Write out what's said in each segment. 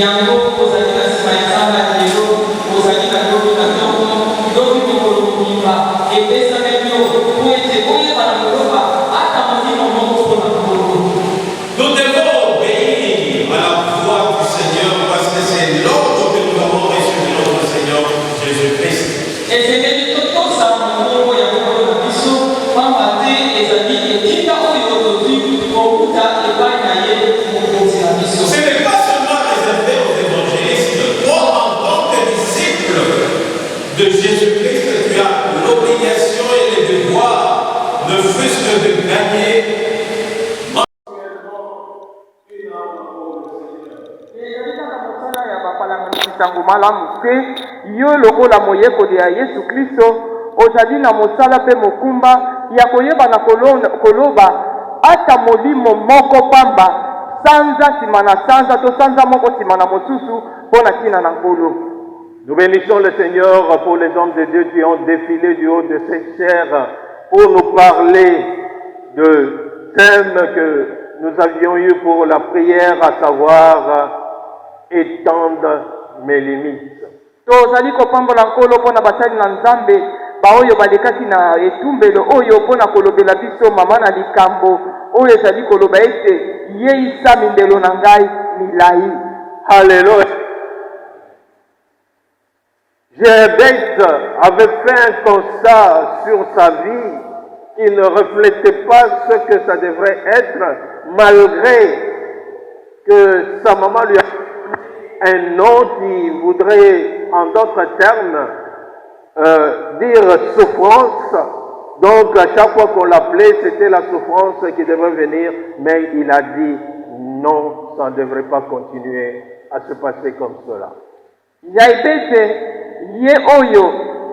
yango ozali na nsima ya nzambe ya lelo ozali na lobi na ntongo lobi mokolo mobimba epesameli yo po ete oyeba na koloba ata molimo moko mpona nkolo. Nous devons obéir à la voix du Seigneur parce que c'est l'ordre que nous avons reçu de notre Seigneur Jésus-Christ. Ezekeli totosa mongongo ya mokolo na biso pamba te ezali etinda oyo tozwi kokuta epai na ye mokonzi na biso. Ce n'est pas seulement réservé aux évangélistes. Toi, en tant que disciple de Jésus-Christ, tu as l'obligation et le devoir, ne fût-ce que de gagner. Tangu malamu te yo lokola moyekoli ya Yesu Kristo ozali na mosala pe mokumba ya koyeba na koloba ata molimo moko pamba sanza nsima na sanza to sanza moko nsima na mosusu mpo na ntina na nkolo. Nous bénissons le Seigneur pour les hommes de Dieu qui ont défilé du haut de ces chairs pour nous parler de thèmes que nous avions eu pour la prière, à savoir étendre mes limites. Tozali kopambola nkolo mpona basali na nzambe baoyo balekaki na etumbelo oyo mpona kolobela biso mama na likambo oyo ezali koloba ete yeisa mindelo na ngai milai. Alléluia. Jabez avait fait un constat sur sa vie qui ne reflétait pas ce que ça devrait être, malgré que sa maman lui a un nom qui voudrait, en d'autres termes, dire souffrance. Donc, à chaque fois qu'on l'appelait, c'était la souffrance qui devait venir, mais il a dit non, ça ne devrait pas continuer à se passer comme cela. Jabez ye oyo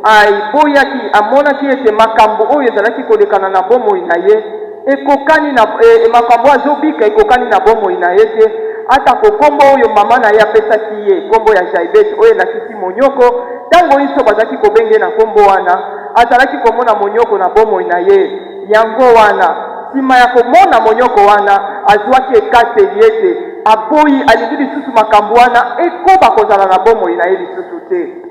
aiboyaki amonaki ete makambo oyo ezalaki kolekana na bomoi na ye ekokani na makambo azobika ekokani na bomoi na ye te ata kokombo oyo mama na ye apesaki ye kombo ya Jabez oyo elakisi monyoko ntango iso bazalaki kobenge na kombo wana azalaki komona monyoko na bomoi na ye yango wana nsima ya komona monyoko wana azwaki ekateli ete aboyi alingi lisusu makambo wana ekoba kozala na bomoi na ye lisusu te.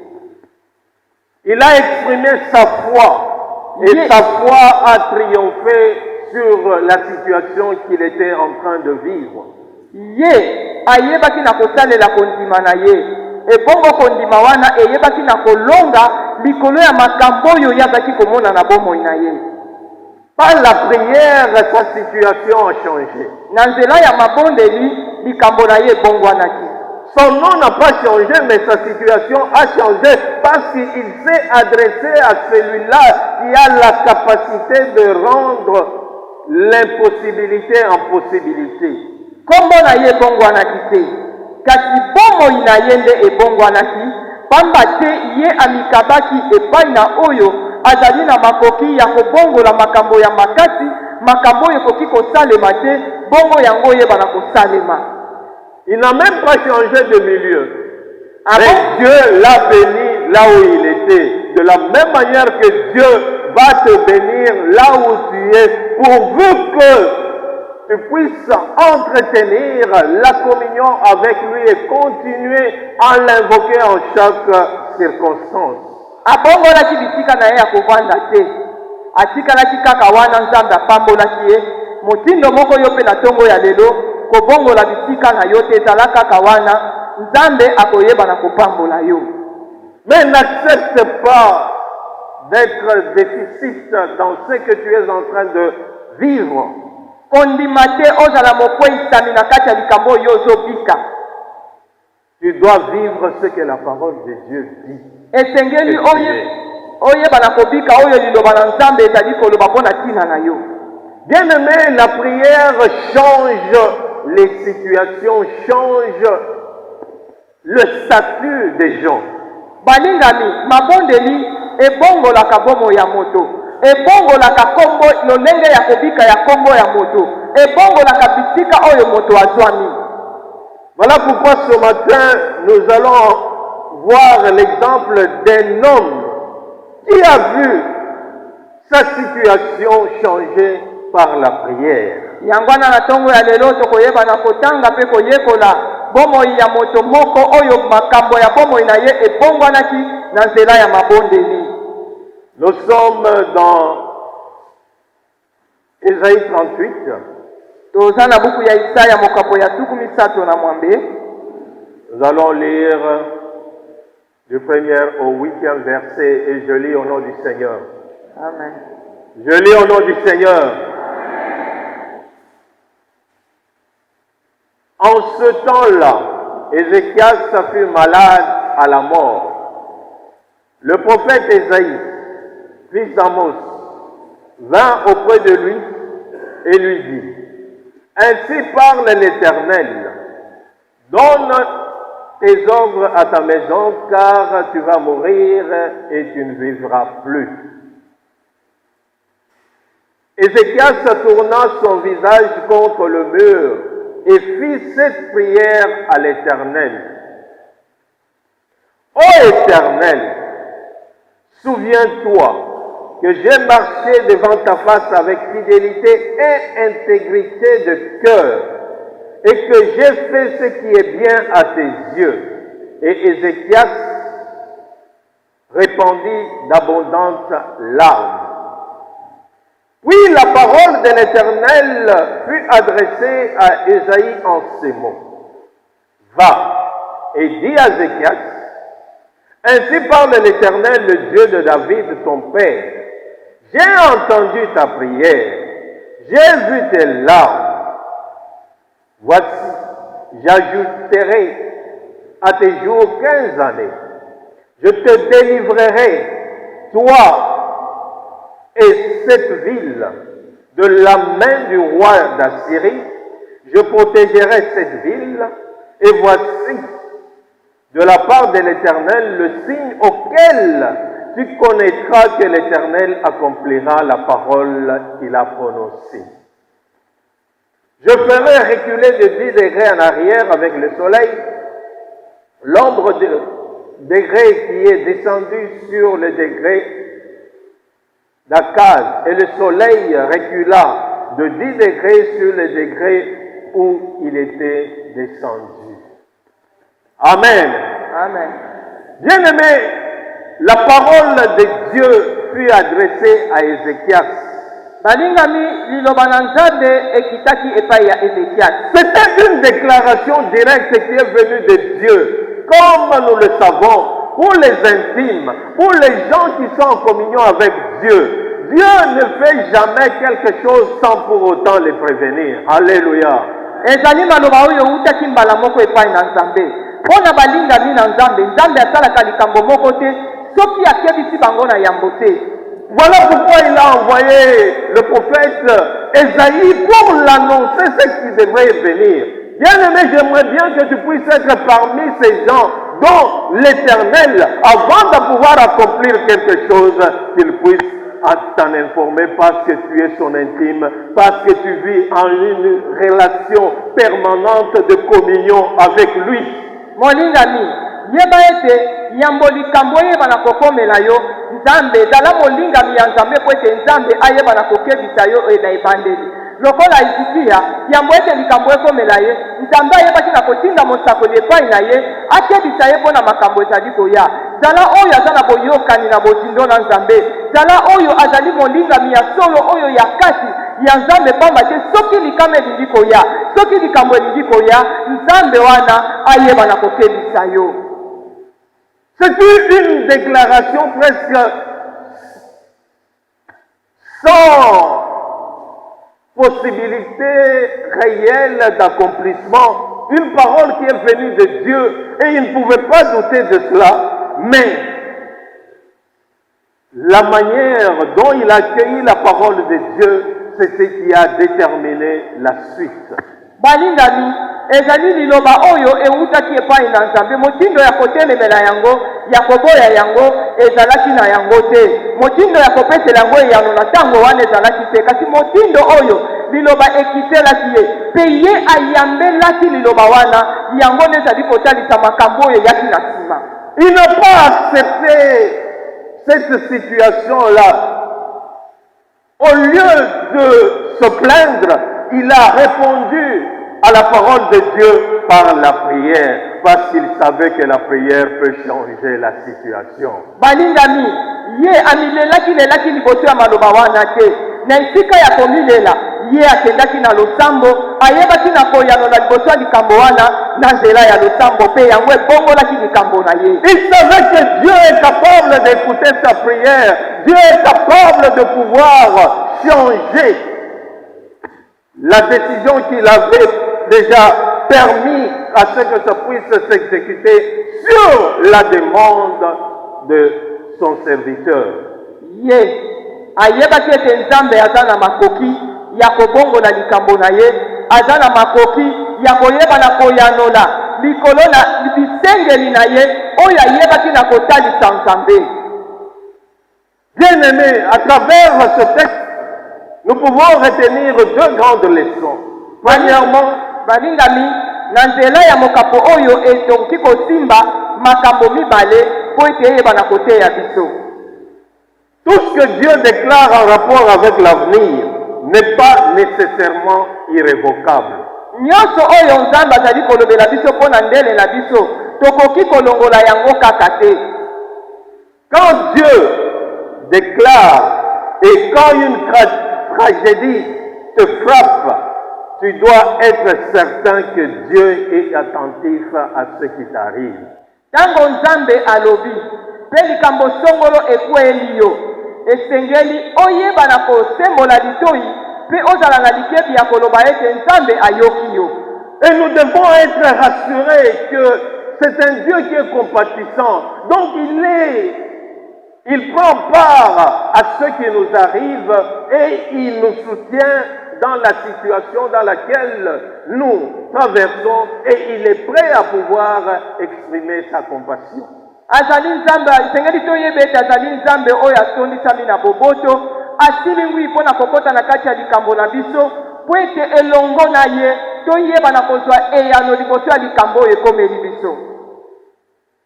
Il a exprimé sa foi et sa foi a triomphé sur la situation qu'il était en train de vivre. Ye ayebaki na kosalela kondima na ye ebongo kondima wana eyebaki na kolonga likolo ya makambo oyo yazaki komona na bomoi na ye. Par la prière, sa situation a changé. Na nzela ya mabondeli likambo na ye ebongwanaki. Son nom n'a pas changé, mais sa situation a changé parce qu'il s'est adressé à celui-là qui a la capacité de rendre l'impossibilité en possibilité. Kombo na ye ebongwanaki te kasi bomoi na ye nde ebongwanaki pamba te ye amikabaki epai na oyo azali na makoki ya kobongola makambo ya makasi makambo oyo ekoki kosalema te bongo yango oyeba na kosalema. Il n'a même pas changé de milieu. Mais Dieu l'a béni là où il était. De la même manière que Dieu va te bénir là où tu es, pourvu que tu puisses entretenir la communion avec lui et continuer à l'invoquer en chaque circonstance. Abongolaki bitika na ye ya kovanda te atikalaki kaka wana nzambe apambolaki ye motindo moko yo mpe na ntongo ya lelo kobongola bitika na yo te ezala kaka wana nzambe akoyeba na kopambola yo. Mais n'accepte pas d'être déficit dans ce que tu es en train de vivre. Kondima te ozala mokweisami na kati ya likambo oyo ozobika. Tu dois vivre ce que la parole de Dieu dit. Esengeli oyeba na kobika oyo liloba na nzambe ezali koloba mpo na ntina na yo. Bien-aimé, la prière change les situations, change le statut des gens. Balingami, mabondeli ebongolaka bomo ya moto, ebongolaka kombo lolenge ya kobika ya kombo ya moto, ebongolaka bisika oyo moto azwami. Voilà pourquoi ce matin, nous allons voir l'exemple d'un homme qui a vu sa situation changer par la prière. Yangwana na tongo ya lelo tokoyeba na kotanga pe koyekola bomoi ya moto moko oyo makambo ya bomoi na ye ebongwanaki na nzela ya mabondeli. Nous sommes dans Ésaïe 38. Toza na buku ya Isaya mokambo ya 37. Nous allons lire du 1er au 8e verset et je lis au nom du Seigneur. Amen. Je lis au nom du Seigneur. En ce temps-là, Ézéchias fut malade à la mort. Le prophète Ésaïe, fils d'Amos, vint auprès de lui et lui dit: Ainsi parle l'Éternel, donne tes œuvres à ta maison, car tu vas mourir et tu ne vivras plus. Ézéchias tourna son visage contre le mur et fit cette prière à l'Éternel. Ô Éternel, souviens-toi que j'ai marché devant ta face avec fidélité et intégrité de cœur, et que j'ai fait ce qui est bien à tes yeux. Et Ézéchias répandit d'abondantes larmes. Puis la parole de l'Éternel fut adressée à Ésaïe en ces mots. Va et dis à Ézéchias: Ainsi parle l'Éternel, le Dieu de David, ton père. J'ai entendu ta prière, j'ai vu tes larmes. Voici, j'ajouterai à tes jours 15 années. Je te délivrerai, toi et cette ville, de la main du roi d'Assyrie. Je protégerai cette ville, et voici, de la part de l'Éternel, le signe auquel tu connaîtras que l'Éternel accomplira la parole qu'il a prononcée. Je ferai reculer de 10 degrés en arrière avec le soleil, l'ombre de degré qui est descendu sur le degré d'Akaz, et le soleil recula de 10 degrés sur le degré où il était descendu. Amen. Amen. Bien-aimés, la parole de Dieu fut adressée à Ézéchias. Balingami liloba na Nzambe ekitaki epai ya Ézéchias. C'était une déclaration directe qui est venue de Dieu, comme nous le savons, pour les intimes, pour les gens qui sont en communion avec Dieu. Dieu ne fait jamais quelque chose sans pour autant les prévenir. Alléluia. Ezali maloba oyo utaki mbala moko epai na Nzambe. Pona balingami na Nzambe, Nzambe asalaka likambo moko te, soki akebisi bango na yambo te. Voilà pourquoi il a envoyé le prophète Ésaïe pour l'annoncer ce qui devrait venir. Bien-aimé, j'aimerais bien que tu puisses être parmi ces gens dont l'Éternel, avant de pouvoir accomplir quelque chose, qu'il puisse t'en informer parce que tu es son intime, parce que tu vis en une relation permanente de communion avec lui. Molingami, yeba ete yambo likambo yeba na kokomela yo Nzambe ezala molingami ya Nzambe po ete Nzambe ayeba na kokebisa yo na ebandeli. Lokola Ezekiya yambo ete likambo ekomela ye, Nzambe ayebaki na kotinda mosakoli epai na ye akebisa ye mpo na makambo ezali koya. Zala oyo aza na boyokani na bozindo na Nzambe, zala oyo azali molingami ya solo oyo ya kati ya Nzambe, pamba te soki likama elingi koya, soki likambo elingi koya, Nzambe wana ayeba na kokebisa yo. C'est une déclaration presque sans possibilité réelle d'accomplissement. Une parole qui est venue de Dieu et il ne pouvait pas douter de cela. Mais la manière dont il a accueilli la parole de Dieu, c'est ce qui a déterminé la suite. Balingami ezali liloba oyo eutaki epai na Nzambe. Motindo ya kotelemela yango, ya koboya yango ezalaki na yango te. Motindo ya kopesela yango eyano na ntango wana ezalaki te. Kasi motindo oyo liloba ekitelaki ye, pe ye ayambelaki liloba wana, yango nde ezali kotalisa makambo oyo eyaki na nsima. Il n'a pas accepté cette situation-là. Au lieu de se plaindre, il a répondu à la parole de Dieu par la prière, parce qu'il savait que la prière peut changer la situation. balingami ye amilelaki liboso ya maloba wana te na esika ya komilela ye akendaki na losambo ayebaki na koyanola liboso ya likambo wana na nzela ya losambo mpe yango ebongolaki likambo na ye. Il savait que Dieu est capable d'écouter sa prière. Dieu est capable de pouvoir changer la décision qu'il avait déjà permis à ce que ça puisse s'exécuter sur la demande de son serviteur. ye ayebaki ete nzambe aza na makoki ya kobongola likambo na ye, aza na makoki ya koyeba na koyanola likolo na bisengeli na ye oyo ayebaki na kotalisa nzambe. Bien-aimés, à travers ce texte, nous pouvons retenir deux grandes leçons. Premièrement, balingami na nzela ya mokapo oyo etongi kosimba makambo mibale po ete eyeba na koteya biso. tout ce que Dieu déclare en rapport avec l'avenir n'est pas nécessairement irrévocable. nyonso oyo nzambe azali kolobela biso mpo na ndele na biso tokoki kolongola yango kaka te. Quand Dieu déclare et quand une tragédie te frappe, tu dois être certain que Dieu est attentif à ce qui t'arrive. Tango nzambe alobi mpe likambo songolo ekweli yo esengeli oyeba na kosembola litoi mpe ozala na likebi ya koloba ete nzambe ayoki yo. Et nous devons être rassurés que c'est un Dieu qui est compatissant. Donc il prend part à ce qui nous arrive et il nous soutient dans la situation dans laquelle nous traversons et il est prêt à pouvoir exprimer sa compassion. azali nzambe esengeli toyeba ete azali nzambe oyo atondisami na boboto asili ngwi mpo na kokota na kati ya likambo na biso po ete elongo na ye toyeba na kozwa eyano liboso ya likambo oyo ekomeli biso.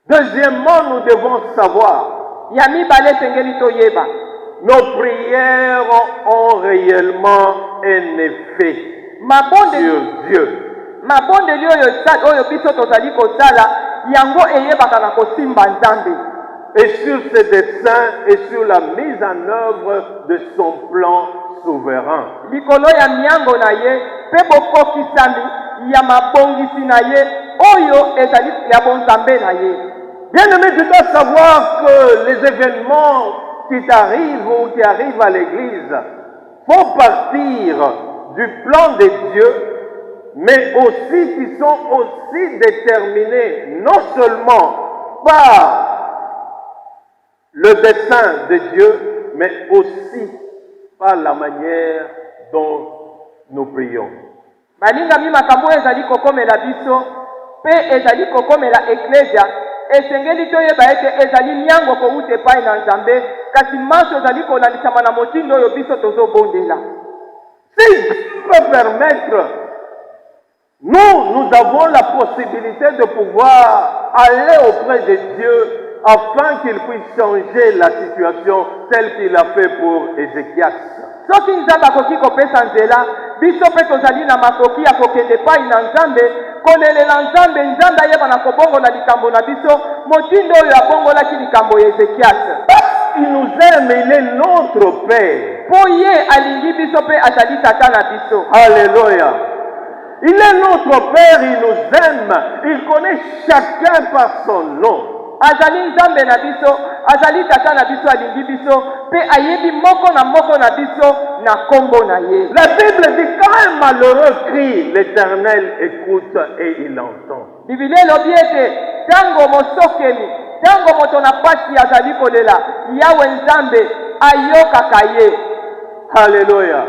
Deuxièmement, nous devons savoir ya mibale esengeli toyeba nos prières ont réellement un effet sur Dieu. mabondeli oyo biso tozali kosala yango eyebaka na kosimba nzambe et sur ses desseins et sur la mise en œuvre de son plan souverain. likolo ya miango na ye mpe bokokisami ya mabongisi na ye oyo ezali ya bonzambe na ye. Bien-aimé, tu dois savoir que les événements qui t'arrivent ou qui arrivent à l'Église font partir du plan de Dieu, mais aussi qui sont aussi déterminés non seulement par le dessein de Dieu, mais aussi par la manière dont nous prions. balingami makambo oyo ezali kokomela biso mpe ezali kokomela eklesia esengeli toyeba ete ezali miango kouta epai na nzambe kasi manso ezali kolandisama na motindo oyo biso tozobondela. Si Dieu peut permettre, nous avons la possibilité de pouvoir aller auprès de Dieu afin qu'il puisse changer la situation telle qu'il a fait pour Ézéchias. soki nzambe akoki kopesa nzela biso mpe tozali na makoki ya kokende epai na nzambe kolelela nzambe nzambe ayeba na kobongola likambo na biso motindo oyo abongolaki likambo ya ezekiasi. Il nous aime, il est notre Père. mpo ye alingi biso mpe azali tata na biso. Alléluia. Il est notre Père, il nous aime, il connaît chacun par son nom. azali nzambe na biso azali tata na biso alingi biso mpe ayebi moko na biso na kombo na ye. La Bible dit quand un malheureux crie, l'Éternel écoute et il entend. biblia elobi ete ntango mosokeli ntango moto na pasi azali kolela yawe nzambe ayokaka ye. Alléluia.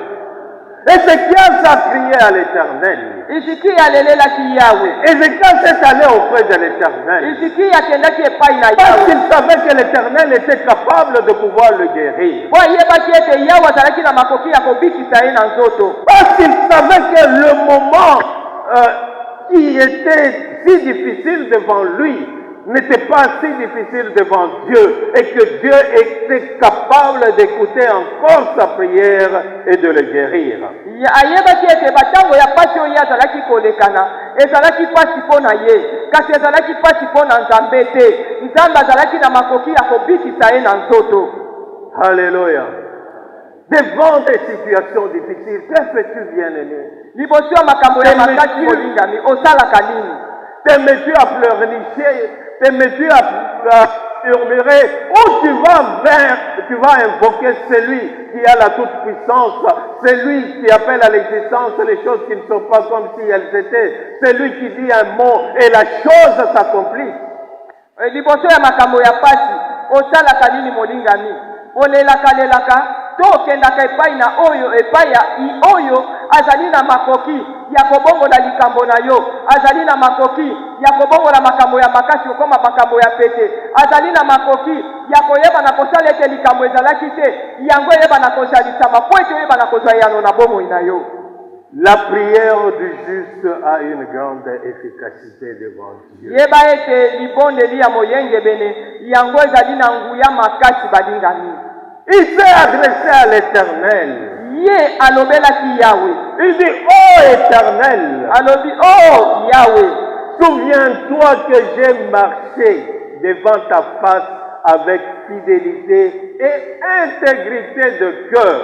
Ézéchias a crié à l'Éternel. Iziki alelelaki yawe. Ézéchias est allé auprès de l'Éternel. Iziki akendaki epai na Parce yawe qu'il savait que l'Éternel était capable de pouvoir le guérir. po ayebaki ete yawe azalaki na makoki ya kobikisa ye na nzoto. Parce qu'il savait que le moment qui était si difficile devant lui n'était pas si difficile devant Dieu et que Dieu était capable d'écouter encore sa prière et de le guérir. ayebaki ete batango ya pasi oyo azalaki kolekana ezalaki pasi mpo na ye kasi ezalaki pasi mpo na nzambe te. Nzambe azalaki na makoki ya kobikisa ye na nzoto. Alléluia. Devant des situations difficiles, que fais-tu, bien-aimé? Liboso ya makambo ya makasi molingami osalaka nini? T'aimes-tu à pleurnicher? T'aimes-tu à murmurer? Ou tu vas invoquer celui qui a la toute-puissance, celui qui appelle à l'existence les choses qui ne sont pas comme si elles étaient, celui qui dit un mot et la chose s'accomplit. Liboso ya makambo ya pasi osalaka nini molingami? Olelaka to okendaka epai na oyo epai ya oyo azali na makoki ya kobongola likambo na yo, azali na makoki ya kobongola makambo ya makasi okoma makambo ya pete, azali na makoki ya koyeba na kosala ete likambo ezalaki te yango eyeba na kozalisama po ete oyeba na kozwa yano na bomoi na yo. La prière du juste a une grande efficacité devant Dieu. Yeba ete libondeli ya moyengebene yango ezali na nguya makasi balingami. Il s'est adressé à l'Éternel. Ye alobelaki Yahweh. Il dit, oh Éternel, Alobi, oh Yahweh, souviens-toi que j'ai marché devant ta face avec fidélité et intégrité de cœur.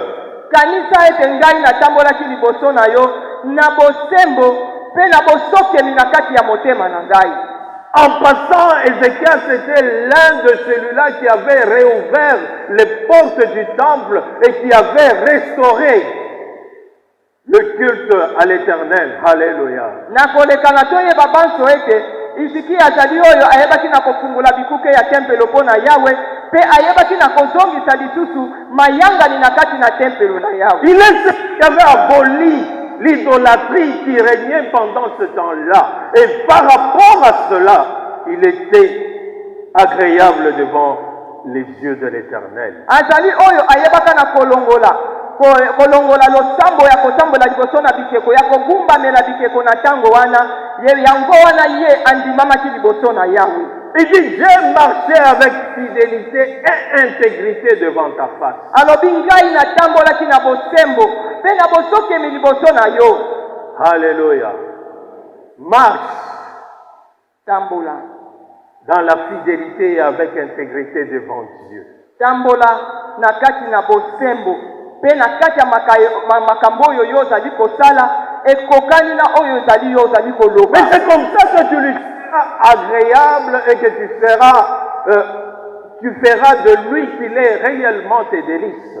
kanisa ete ngai natambolaki liboso na yo na bosembo mpe na bosokemi na kati ya motema na ngai. En passant, Ézéchias était l'un de celui-là qui avait réouvert les portes du temple et qui avait restauré le culte à l'Éternel. Alléluia. nakolekana toyeba banso ete Iziki azali oyo ayebaki na kofungula bikuke ya tempelo mpo na Yawe mpe ayebaki na kozongisa lisusu mayangani na kati na tempelo na Yawe. Il est celui qui avait aboli l'idolâtrie qui régnait pendant ce temps-là. Et par rapport à cela, il était agréable devant les yeux de l'Éternel. azali oyo ayebaka na kolongola losambo ya kotambola liboso na bikeko ya kogumbamela bikeko na ntango wana yango wana ye andimamaki liboso na Yawe. Il dit, j'ai marché avec fidélité et intégrité devant ta face. alobi ngai natambolaki na bosembo mpe na bosokemi liboso na yo. Alléluia. Marche Tambola, dans la fidélité et avec intégrité devant Dieu. tambola na kati na bosembo mpe na kati ya makambo oyo yo ozali kosala ekokani na oyo ozali yo ozali koloba. Mais c'est comme ça que tu lui seras agréable et que tu feras de lui qu'il est réellement tes délices.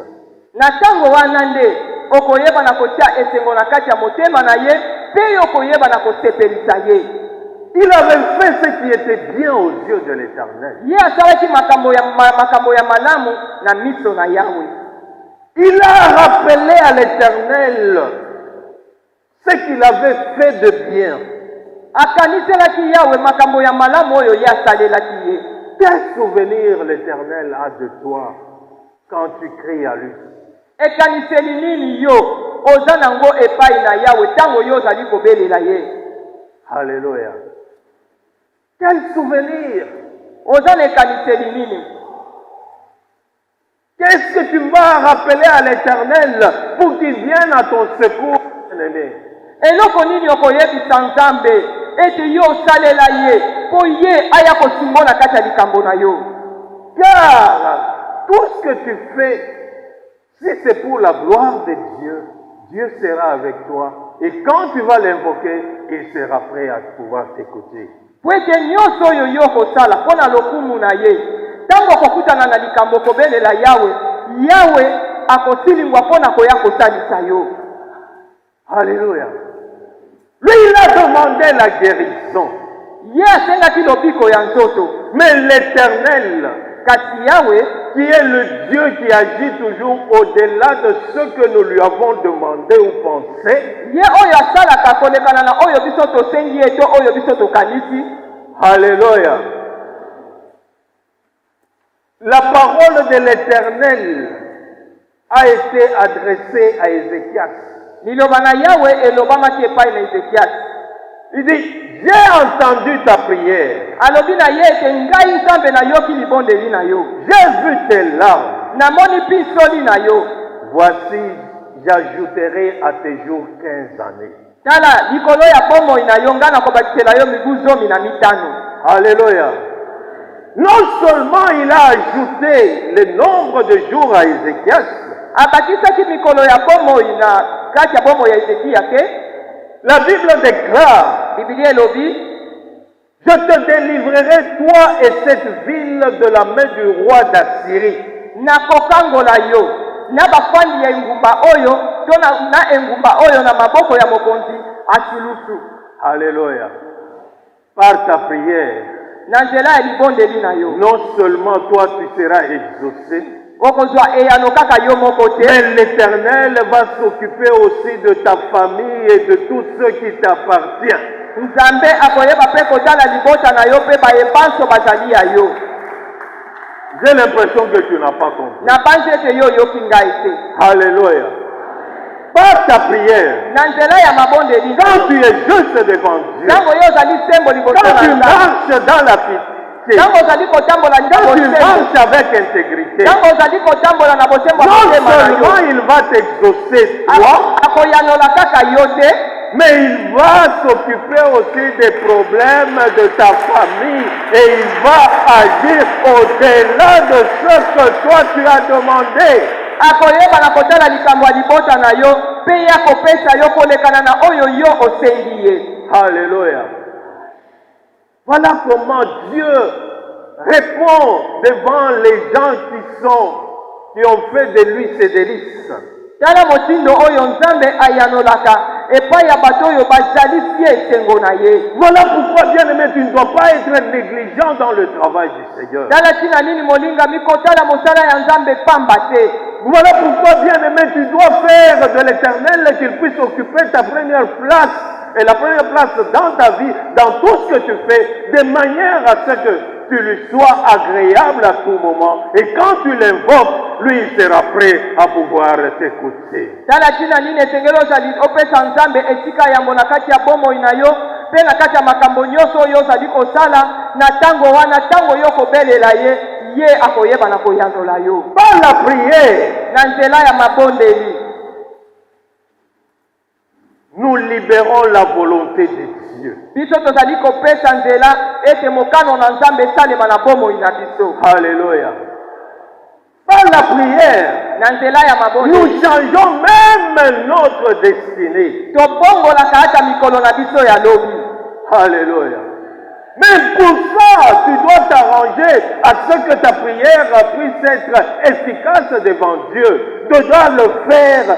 Na ntango wana nde okoyeba na kotia esengo na kati ya motema na ye mpe okoyeba na kosepelisa ye. Il avait fait ce qui était bien aux yeux de l'Éternel. Ye asalaki makambo ya malamu na miso na Yawe. Il a rappelé à l'Éternel ce qu'il avait fait de bien. Akaniselaki Yawe makambo ya malamu oyo ye asalelaki ye. Quel souvenir l'Éternel a de toi quand tu cries à lui? Ekaniseli nini yo oza nango epai na Yawe tango yo ozali kobelela ye. Alléluia. Quel souvenir! Oza na ekaniseli nini? Qu'est-ce que tu vas rappeler à l'Éternel pour qu'il vienne à ton secours, bien-aimé? Eloko nini okoyebisa Nzambe ete yo osalela ye po ye aya kosimba na kati ya likambo na yo? Car tout ce que tu fais, si c'est pour la gloire de Dieu, Dieu sera avec toi. Et quand tu vas l'invoquer, il sera prêt à pouvoir t'écouter. Po ete nyonso oyo yo kosala mpo na lokumu na ye ntango okokutana na likambo kobelela Yawe akosilingwa mpo na koya kosalisa yo. Alléluia. Lui, il a demandé la guérison. Ye asengaki lobiko ya nzoto. Mais l'Éternel, kasi Yawe qui est le Dieu qui agit toujours au-delà de ce que nous lui avons demandé ou pensé, ye oyo asalaka kolekana na oyo biso tosengi ye to oyo biso tokanisi. Alléluia. La parole de l'Éternel a été adressée à Ézéchias. Liloba na Yawe elobamaki epai na Ezekiasi. Il dit, j'ai entendu ta prière. alobi na ye ete ngai nzambe nayoki libondeli na yo, J'ai vu tes larmes. namoni pisoli na yo. Voici, j'ajouterai à tes jours 15 années. Tala likolo ya bomoi na yo nga nakobakisela yo mibu 15. Alléluia. Non seulement il a ajouté le nombre de jours à Ézéchias, abakisaki mikolo ya bomoi na kati ya bomoi ya Ezekia te. la Bible déclare, Biblia elobi, je te délivrerai toi et cette ville de la main du roi d'Assyrie. nakokangola yo na bafandi ya engumba oyo to na engumba oyo na maboko ya mokonzi Asilusu. Alléluia. Par ta prière, Na nzela ya libondeli na yo non seulement toi tu seras exaucé, okozwa eyano kaka yo moko te, mais l'Éternel va s'occuper aussi de ta famille et de tous ceux qui t'appartiennent. nzambe akoyeba mpe kotala libota na yo mpe bayebanso bazali ya yo. J'ai l'impression que tu n'as pas compris. Na banzi ete yo oyoki ngai te. Alléluia. Par ta prière, Na nzela ya mabondeli na quand yo, tu es juste devant Dieu, ntango yo ozali sembo liboso quand na tu Nzambe, marches dans la pitié, ntango ozali kotambola na quand tu bosembo, marches avec intégrité, ntango ozali kotambola na bosembo ya non motema na yo, seulement il va t'exaucer toi, akoyanola kaka yo te, mais il va s'occuper aussi des problèmes de ta famille et il va agir au-delà de ce que toi tu as demandé. akoyeba na kotala likambo ya libota na yo mpe ye akopesa yo kolekana na oyo yo osengi ye. Alléluia. Voilà comment Dieu répond devant les gens qui ont fait de lui ses délices. Tala motindo oyo nzambe ayanolaka epai ya bato oyo bazalisi ye esengo na ye. Voilà pourquoi, bien-aimé, tu ne dois pas être négligent dans le travail du Seigneur. Tala tina nini molinga mikotala mosala ya nzambe pamba te. Voilà pourquoi, bien-aimé, tu dois faire de l'Éternel qu'il puisse occuper ta première place et la première place dans ta vie, dans tout ce que tu fais, de manière à ce que tu lui sois agréable à tout moment. Et quand tu l'invoques, lui, il sera prêt à pouvoir t'écouter. Tala tina nini esengeli ozali opesa nzambe esika yambo na kati ya bomoi na yo mpe na kati ya makambo nyonso oyo ozali kosala na ntango wana ntango yo kobelela ye, ye akoyeba na koyandola yo. Par la prière, Na nzela ya mabondeli nous libérons la volonté de Dieu. biso tozali kopesa nzela ete mokano na nzambe esalema na bomoi na biso. Alléluia. Par la prière, Na nzela ya mabondeli nous changeons même notre destinée. tobongolaka ata mikolo na biso ya lobi. Alléluia. Mais pour ça, tu dois t'arranger à ce que ta prière puisse être efficace devant Dieu. Tu dois le faire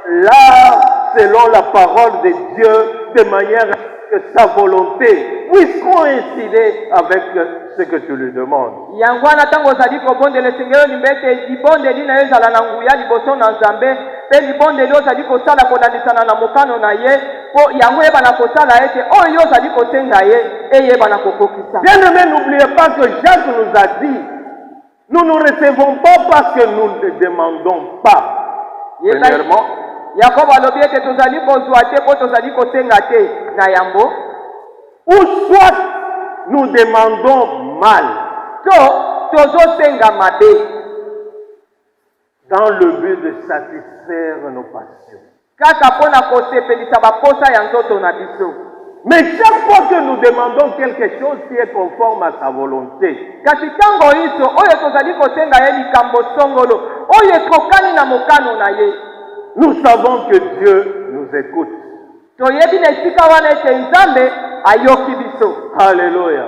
là, selon la parole de Dieu, de manière que sa volonté puisse coïncider avec ce que tu lui demandes. Yango wana ntango ozali kobondela esengeli olimba ete libondeli na yo ezala na nguya liboso na nzambe mpe libondeli ozali kosala kolandisana na mokano na ye mpo yango eyeba na kosala ete oyo yo ozali kosenga ye eyeba na kokokisa. Bien-aimé, n'oubliez pas que Jacques nous a dit, nous ne recevons pas parce que nous ne demandons pas. Premièrement, Yakobo alobi ete tozali kozwa te mpo tozali kosenga te na yango, ou soit nous demandons mal, to tozosenga mabe dans le but de satisfaire nos passions. kaka mpo na kosepelisa baposa ya nzoto na biso. Mais chaque fois que nous demandons quelque chose qui est conforme à sa volonté, Kasi ntango iso oyo tozali kosenga ye likambo songolo oyo ekokani na mokano na ye, nous savons que Dieu nous écoute. toyebi na esika wana ete nzambe ayoki biso. Alléluia.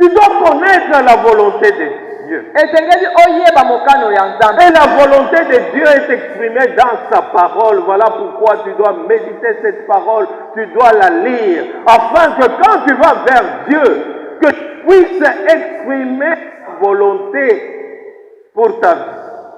Tu dois connaître la volonté de Dieu. Esengeli oyeba mokano ya nzambe. Et la volonté de Dieu est exprimée dans sa parole. Voilà pourquoi tu dois méditer cette parole, tu dois la lire, afin que quand tu vas vers Dieu, que tu puisses exprimer sa volonté pour ta vie.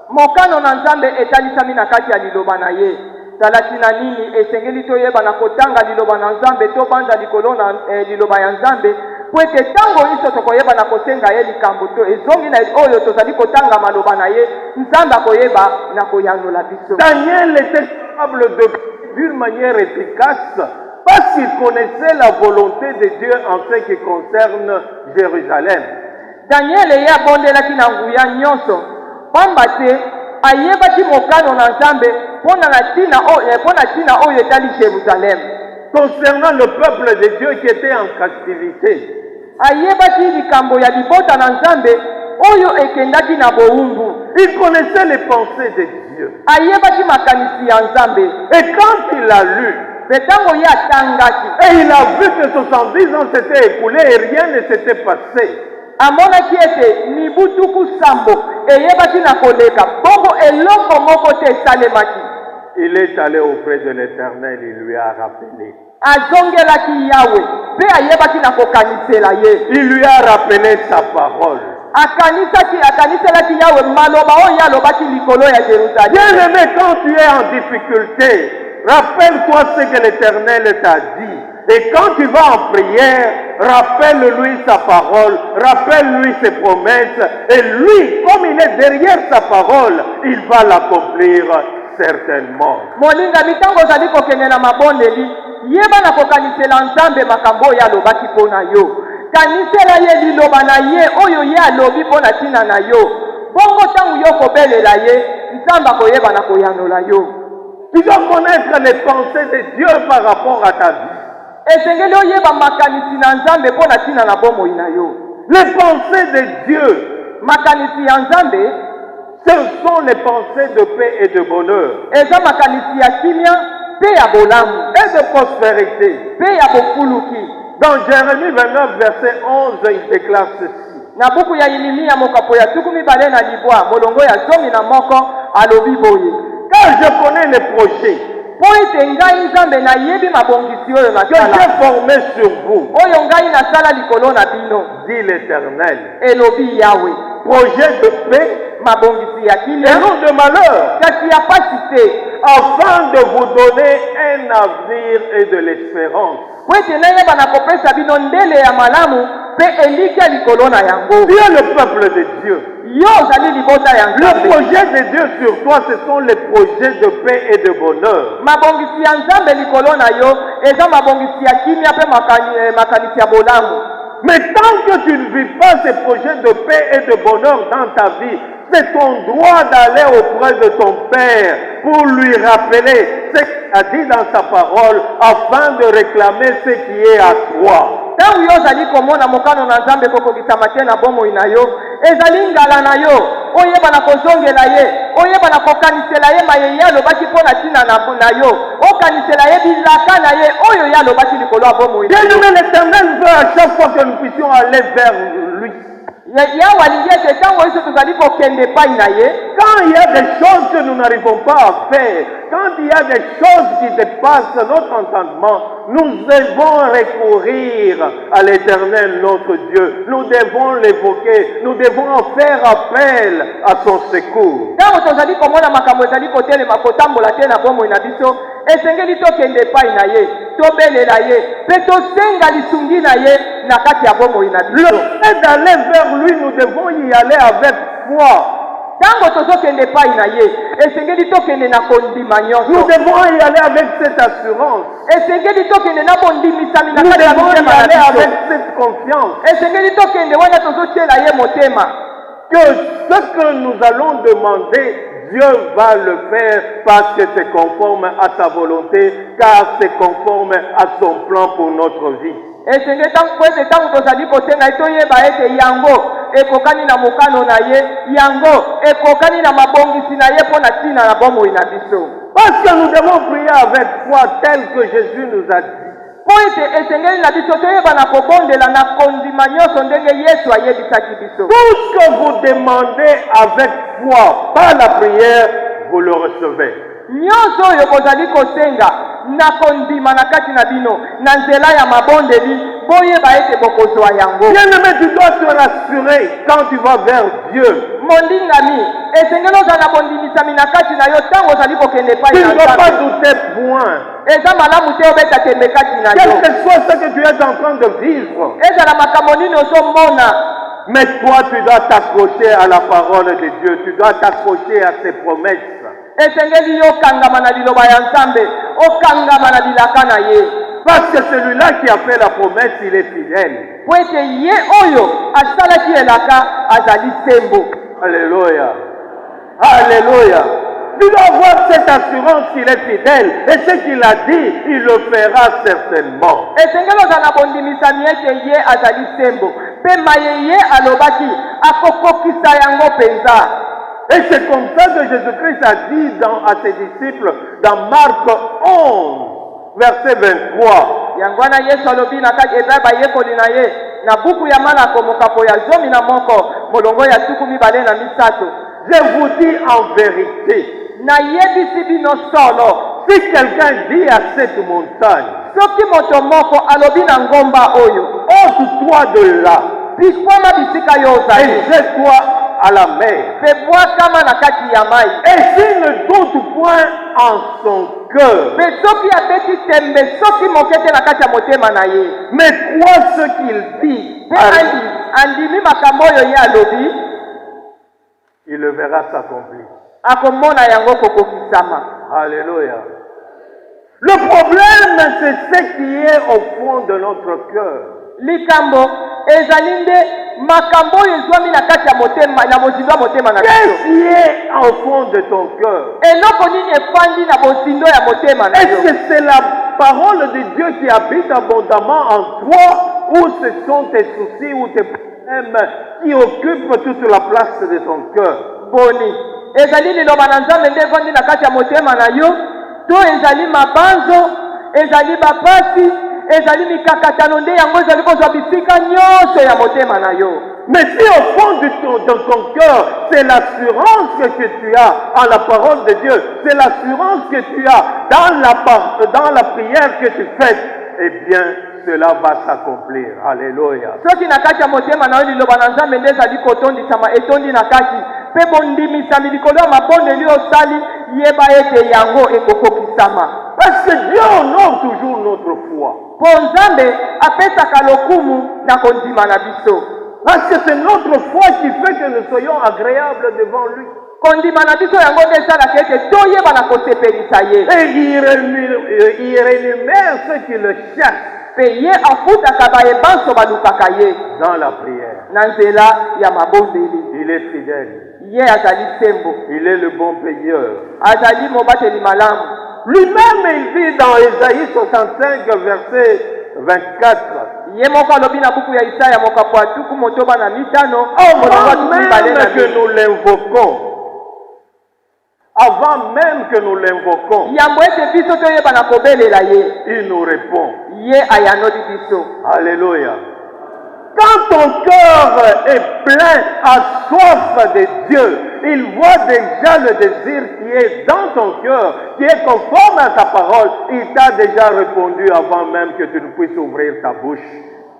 Mokano na nzambe etalisami na kati ya liloba na ye. Talati na nini esengeli toyeba na kotanga liloba na nzambe to banza likolo na liloba ya nzambe po ete ntango iso tokoyeba na kosenga ye likambo to ezongi na oyo tozali kotanga maloba na ye, nzambe akoyeba na koyandola biso. Daniel était capable de, d'une manière efficace, parce qu'il connaissait la volonté de Dieu en ce qui concerne Jérusalem. Daniel ye abondelaki na nguya nyonso pamba te ayebaki mokano na Nzambe mpona ntina oyo etali Jérusalem. Concernant le peuple de Dieu qui était en captivité, ayebaki likambo ya libota na Nzambe oyo ekendaki na bowumbu. il connaissait les pensées de Dieu. ayebaki makanisi ya Nzambe. Et quand il a lu, Betango ye atangaki et il a vu que 70 ans s'étaient écoulés et rien ne s'était passé, amonaki ete mibu tuku sambo eyebaki na koleka bongo eloko moko te esalemaki. il est allé auprès de l'Éternel, il lui a rappelé. azongelaki Yawe mpe ayebaki na kokanisela ye. Il lui a rappelé sa parole. akaniselaki Yawe maloba oyo alobaki likolo ya Jérusalem. Bien-aimé, quand tu es en difficulté, rappelle-toi ce que l'Éternel t'a dit. Et quand tu vas en prière, rappelle-lui sa parole, rappelle-lui ses promesses. Et lui, comme il est derrière sa parole, il va l'accomplir certainement. molinga mitango ozali kokende na mabondeli yeba na kokanisela Nzambe makambo oyo alobaki mpo na yo. kanisela ye liloba na ye oyo ye alobi mpo na ntina na yo. bongo ntango yo kobelela ye Nzambe akoyeba na koyanola yo. Tu dois connaître les pensées de Dieu par rapport à ta vie. esengeli oyeba makanisi na Nzambe mpo na ntina na bomoi na yo. Les pensées de Dieu, makanisi ya Nzambe ce sont les pensées de paix et de bonheur, eza makanisi ya kimia mpe ya bolamu et de prospérité. mpe ya bofuluki. Dans Jérémie 29, verset 11, il déclare ceci. na buku ya Yeremia mokapo ya 22 molongo ya 11 alobi boye: Car je connais les projets mpo ete ngai Nzambe nayebi mabongisi oyo que nasala j'ai formés sur vous, oyo ngai nasala likolo na bino, dit l'Éternel. elobi Yawe. Projet de paix mabongisi ya et kimia non de malheur, kasi ya pasi te, afin de vous donner un avenir et de l'espérance. po ete nayeba na kopesa bino ndele ya malamu mpe elikya likolo na yango. Tu es le peuple de Dieu. yo ozali libota ya Le Nzambe. projet de Dieu sur toi, ce sont les projets de paix et de bonheur. mabongisi ya Nzambe likolo na yo eza mabongisi ya kimia mpe makanisi ya bolamu. Mais tant que tu ne vis pas ces projets de paix et de bonheur dans ta vie, c'est ton droit d'aller auprès de ton Père pour lui rappeler ce qu'il a dit dans sa parole afin de réclamer ce qui est à toi. ntango yo ozali komona mokano na Nzambe kokokisama te na bomoi na yo, ezali ngala na yo oyeba na kozongela ye, oyeba na kokanisela ye mayeye alobaki mpo na ntina na yo, okanisela ye bilaka na ye oyo ye alobaki likolo ya bomoi na yo. Bien-aimé, l'Éternel veut à chaque fois que nous puissions aller vers lui. yawe alingi ete ntango oyo tozali kokende epai na ye, Quand il y a des choses que nous n'arrivons pas à faire, quand il y a des choses qui dépassent notre entendement, nous devons recourir à l'Éternel, notre Dieu. Nous devons l'évoquer. Nous devons faire appel à son secours. ntango tozali komona makambo ezali kotelema kotambola te na bomoi na biso, esengeli tokende epai na ye, tobelela ye mpe tosenga lisungi na ye na kati ya bomoi na Le biso. fait d'aller vers lui, nous devons y aller avec foi. ntango tozokende epai na ye, esengeli tokende na kondima Nous nyonso, devons y aller avec cette assurance. esengeli tokende na bondimisami na Nous kati ya devons y motema na aller biso, avec cette confiance esengeli tokende wana tozotiela ye motema que ce que nous allons demander, Dieu va le faire parce que c'est conforme à sa volonté, car c'est conforme à son plan pour notre vie. esengeli po ete ntango tozali kosenga ye toyeba ete yango ekokani na mokano na ye, yango ekokani na mabongisi na ye mpo na ntina na bomoi na biso. Parce que nous devons prier avec foi tel que Jésus nous a dit. po ete esengeli na biso toyeba na kobondela na kondima nyonso ndenge Yesu ayebisaki biso. Tout ce que vous demandez avec foi par la prière, vous le recevez. nyonso oyo kozali kosenga na kondima na kati na bino na nzela ya mabondeli boyeba ete bokozwa yango. Bien-aimé, tu dois te rassurer quand tu vas vers Dieu. mondingami esengeli ozala na bondimisami na kati na yo ntango ozali kokende Tu epai ne na dois pas Nzambe. douter, point. eza malamu te obeta tembe kati na Quel yo, que soit ce que tu es en train de vivre, ezala makambo nini ozomona. mais toi, tu dois t'accrocher à la parole de Dieu. Tu dois t'accrocher à ses promesses. esengeli yo okangama na liloba ya Nzambe, okangama na bilaka na ye. Parce que celui-là qui a fait la promesse, il est fidèle. po ete ye oyo asalaki elaka azali sembo. Alléluia. Alléluia. Tu dois avoir cette assurance qu'il est fidèle. Et ce qu'il a dit, il le fera certainement. esengeli ozala na bondimisami ete ye azali sembo mpe maye ye alobaki akokokisa yango mpenza. Et c'est comme ça que Jésus-Christ a dit à ses disciples dans Marc 11, verset 23. yango wana yesu alobi na kati eza bayekoli na ye na buku ya malako mokapo ya 11 molongo ya 23. Je vous dis en vérité, nayebisi bino solo, si quelqu'un dit à cette montagne, soki moto moko alobi na ngomba oyo ôte-toi de là bikwama bisika yo et ozali jette-toi à la mer. mpe bwakama na kati ya mai, Et s'il ne doute point en son cœur, mpe soki abeti tembe soki moke te na kati ya motema na ye, mais crois ce qu'il dit, mpe andimi makambo oyo ye alobi, il le verra s'accomplir. akomona yango kokokisama. Alléluia. Le problème, c'est ce qui est au fond de notre cœur. likambo ezali nde makambo oyo ezwami na kati ya motema na mozindo ya motema na Qu'est-ce biso. qui est au fond de ton cœur? eloko nini efandi na bozindo ya motema na Est-ce yo? que c'est la parole de Dieu qui habite abondamment en toi, ou ce sont tes soucis ou tes problèmes qui occupent toute la place de ton cœur? boni ezali liloba na nzambe nde efandi na kati ya motema na yo, to ezali mabanzo, ezali bapasi, ezali mikakatano nde yango ezali kozwa bisika nyonso ya motema na yo? Mais si au fond de ton cœur, c'est l'assurance que tu as en la parole de Dieu, c'est l'assurance que tu as dans la prière que tu fais, eh bien, cela va s'accomplir. Alléluia. soki na kati ya motema na yo liloba na nzambe nde ezali kotondisama etondi na kati, mpe bondimisami likolo ya mabondeli osali, yeba ete yango ekokokisama. Parce que Dieu honore toujours notre foi. Po nzambe apesaka lokumu na kondima na biso. Parce que c'est notre foi qui fait que nous soyons agréables devant lui. kondima na biso yango nde esalaka ete toyeba na kosepelisa ye. Et il rémunère ceux qui le cherchent mpe ye afutaka bayebanso balukaka ye dans la prière. na nzela ya mabondeli. Il est fidèle. ye azali sembo, Il est le bon payeur. azali mobateli malamu. Lui-même, il dit dans Ésaïe 65, verset 24, ye moko alobi na buku ya Isaya mokapo ya 15 avant même que nous l'invoquons, avant même que nous l'invoquons, yambo ete biso toyeba na kobelela ye, il nous répond. ye ayanoli biso. Alléluia. Quand ton cœur est plein à soif de Dieu, il voit déjà le désir qui est dans ton cœur, qui est conforme à sa parole. Il t'a déjà répondu avant même que tu ne puisses ouvrir ta bouche.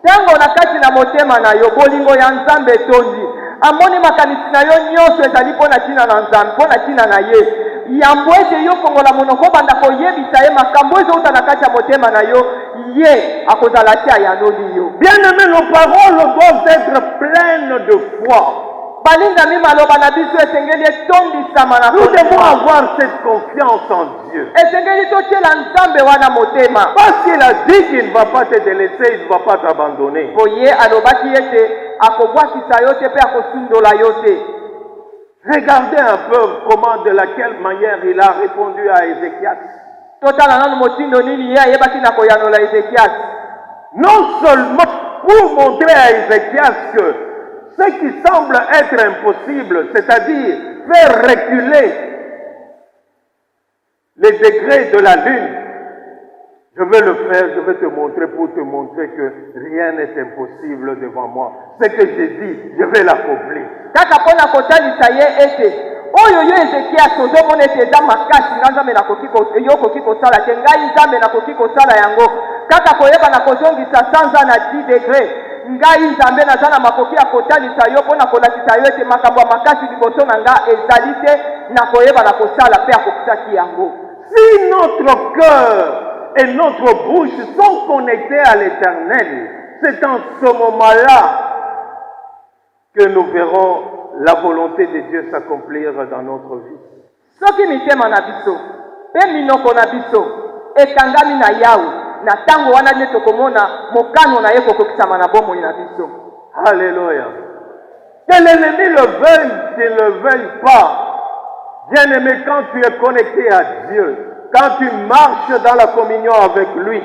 Tango na kati na motema na yo bolingo ya nzambe etondi, amoni makanisi na yo nyonso ezali mpo na ntina na nzambe, mpo na ntina na ye. Yambo ete yo kongola monoko banda koyebisa ye makambo ezouta na kati ya motema na yo, ye akozala te ayanoli yo. Bien-aimés, nos paroles doivent être pleines de foi. balingami maloba na biso esengeli etondisama na Nous devons kondima. avoir cette confiance en Dieu. esengeli totiela nzambe wana motema, Parce qu'il a dit qu'il ne va pas te délaisser, il ne va pas t'abandonner. po ye alobaki ete akobwakisa yo te mpe akosundola yo te. Regardez un peu comment, de laquelle manière il a répondu à Ézéchias. totala nanu motindo nini ye ayebaki na koyanola Ezekiasi. Non seulement pour montrer à Ézéchias que ce qui semble être impossible, c'est-à-dire faire reculer les degrés de la lune, je vais le faire, je vais te montrer pour te montrer que rien n'est impossible devant moi. Ce que j'ai dit, je vais l'accomplir. kaka mpo na kotalisa ye ete oyo yo Ezekiasi ozomona ete eza makasi nga nzambe yo okoki kosala te, ngai nzambe nakoki kosala yango. Kaka koyeba na kozongisa sanza na 10 degre, ngai nzambe naza na makoki ya kotalisa yo mpo na kolakisa yo ete makambo ya makasi liboso na nga ezali te, na koyeba na kosala mpe akokisaki yango. Si notre cœur et notre bouche sont connectés à l'Éternel, c'est en ce moment-là que nous verrons la volonté de Dieu s'accomplir dans notre vie. soki mitema na biso mpe minoko na biso ekangami na yawe, na ntango wana nde tokomona mokano na ye kokokisama na bomoi na biso. Alléluia. Que l'ennemi le veuille, qu'il ne le veuille pas. Bien-aimé, quand tu es connecté à Dieu, quand tu marches dans la communion avec lui,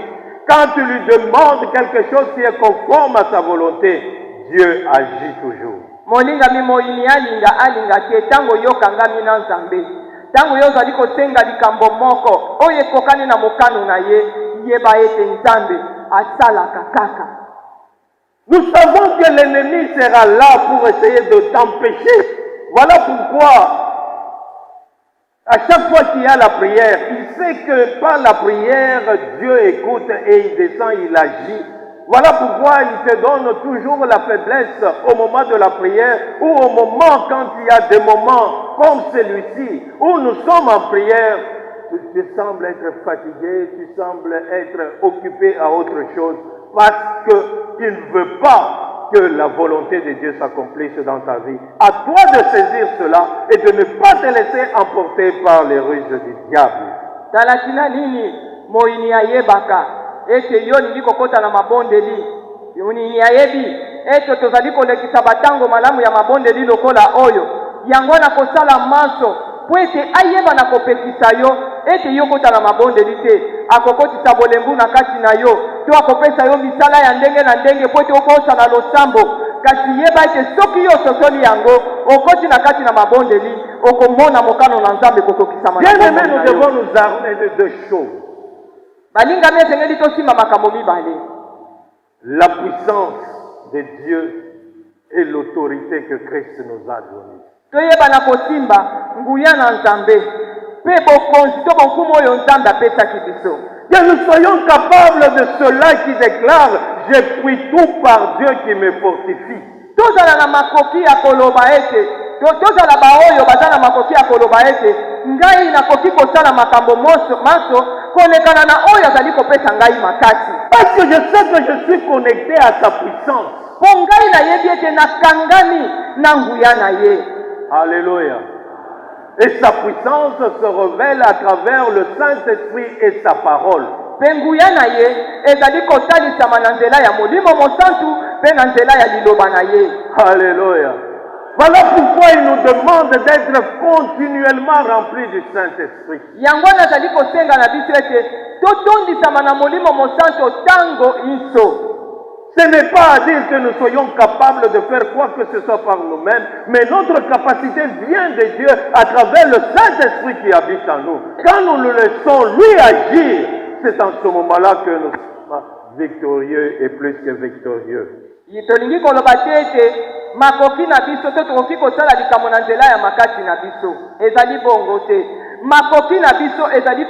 quand tu lui demandes quelque chose qui est conforme à sa volonté, Dieu agit toujours. Molingami moyini alinga te ntango yokangami na Nzambe. Ntango yo ozali kosenga likambo moko oyo ekokani na mokano na ye, yeba ete Nzambe asalaka kaka. Nous savons que l'ennemi sera là pour essayer de t'empêcher. Voilà pourquoi, à chaque fois qu'il y a la prière, il sait que par la prière, Dieu écoute et il descend, il agit. Voilà pourquoi il te donne toujours la faiblesse au moment de la prière ou au moment quand il y a des moments comme celui-ci où nous sommes en prière. Tu sembles être fatigué, tu sembles être occupé à autre chose parce qu'il ne veut pas que la volonté de Dieu s'accomplisse dans ta vie. À toi de saisir cela et de ne pas te laisser emporter par les ruses du diable. Talatina nini moyini ayebaka ete yo ningi kokota na mabondeli yoni ayebi ete tozali kolekisa batango malamu ya mabondeli lokola oyo yango na kosala maso po ete ayeba na kopekisa yo ete yo kota na mabondeli te akokotisa bolembu na kati na yo to akopesa yo misala ya ndenge na ndenge po ete okosala losambo kasi yeba ete soki yo sosoli yango okoti na kati na mabondeli okomona mokano na Nzambe kokokisa makambo. Bien-aimé, nous devons nous armer de deux choses. Balingami esengeli tosima makambo mibale. La puissance de Dieu et l'autorité que Christ nous a donnée. Toyeba na kosimba nguya na Nzambe pe bokonzi to bonkumu oyo Nzambe apesaki biso. Que nous soyons capables de cela qui déclare « J'ai pris tout par Dieu qui me fortifie ». Tozala na makoki ya koloba ete tozala baoyo baza na makoki ya koloba ete ngai nakoki kosala makambo maso kolekana na oyo azali kopesa ngai makasi. Parce que je sais que je suis connecté à sa puissance. Po ngai nayebi ete nakangami na nguya na ye. Alléluia. Et sa puissance se révèle à travers le Saint-Esprit et sa parole. Pe nguya na ye ezali kotalisama na nzela ya Molimo Mosantu pe na nzela ya liloba na ye. Alléluia. Voilà pourquoi il nous demande d'être continuellement remplis du Saint-Esprit. Yango nazali kosenga na biso ete totondisama na Molimo Mosantu tango iso. Ce n'est pas à dire que nous soyons capables de faire quoi que ce soit par nous-mêmes, mais notre capacité vient de Dieu à travers le Saint-Esprit qui habite en nous. Quand nous le laissons lui agir, c'est en ce moment-là que nous sommes victorieux et plus que victorieux. Tolingi koloba te ete makoki na biso to tokoki kosala likambo na nzela ya makasi na biso ezali bongo te. Makoki na biso ezali